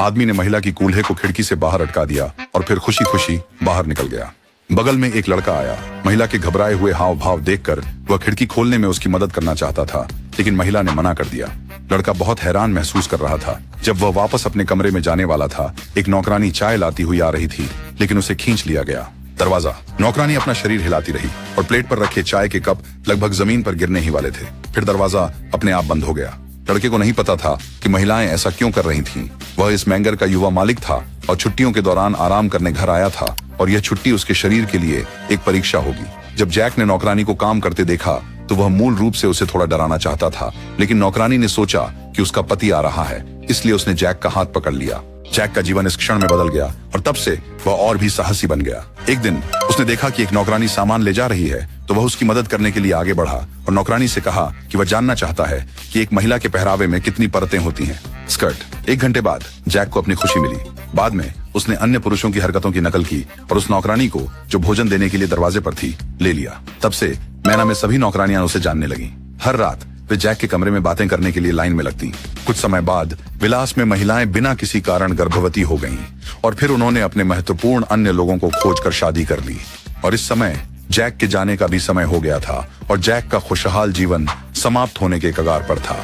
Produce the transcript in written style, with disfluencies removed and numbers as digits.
आदमी ने महिला की कूल्हे को खिड़की से बाहर अटका दिया और फिर खुशी खुशी बाहर निकल गया। बगल में एक लड़का आया। महिला के घबराए हुए हाव भाव देखकर वह खिड़की खोलने में उसकी मदद करना चाहता था, लेकिन महिला ने मना कर दिया। लड़का बहुत हैरान महसूस कर रहा था। जब वह वापस अपने कमरे में जाने वाला था, एक नौकरानी चाय लाती हुई आ रही थी, लेकिन उसे खींच लिया गया। दरवाजा। नौकरानी अपना शरीर हिलाती रही और प्लेट पर रखे चाय के कप लगभग जमीन पर गिरने ही वाले थे। फिर दरवाजा अपने आप बंद हो गया। लड़के को नहीं पता था कि महिलाएं ऐसा क्यों कर रही थीं। वह इस मैंगर का युवा मालिक था और छुट्टियों के दौरान आराम करने घर आया था, और यह छुट्टी उसके शरीर के लिए एक परीक्षा होगी। जब जैक ने नौकरानी को काम करते देखा तो वह मूल रूप से उसे थोड़ा डराना चाहता था, लेकिन नौकरानी ने सोचा कि उसका पति आ रहा है, इसलिए उसने जैक का हाथ पकड़ लिया। जैक का जीवन इस क्षण में बदल गया और तब से वह और भी साहसी बन गया। एक दिन उसने देखा कि एक नौकरानी सामान ले जा रही है, तो वह उसकी मदद करने के लिए आगे बढ़ा और नौकरानी से कहा कि वह जानना चाहता है कि एक महिला के पहरावे में कितनी परतें होती हैं। स्कर्ट। 1 घंटे बाद जैक को अपनी खुशी मिली। बाद में उसने अन्य पुरुषों की हरकतों की नकल की और उस नौकरानी को, जो भोजन देने के लिए दरवाजे पर थी, ले लिया। तब से मैना में सभी नौकरानियां उसे जानने लगी। हर रात वे जैक के कमरे में बातें करने के लिए लाइन में लगती। कुछ समय बाद विलास में महिलाएं बिना किसी कारण गर्भवती हो गईं और फिर उन्होंने अपने महत्वपूर्ण अन्य लोगों को खोजकर शादी कर ली। और इस समय जैक के जाने का भी समय हो गया था और जैक का खुशहाल जीवन समाप्त होने के कगार पर था।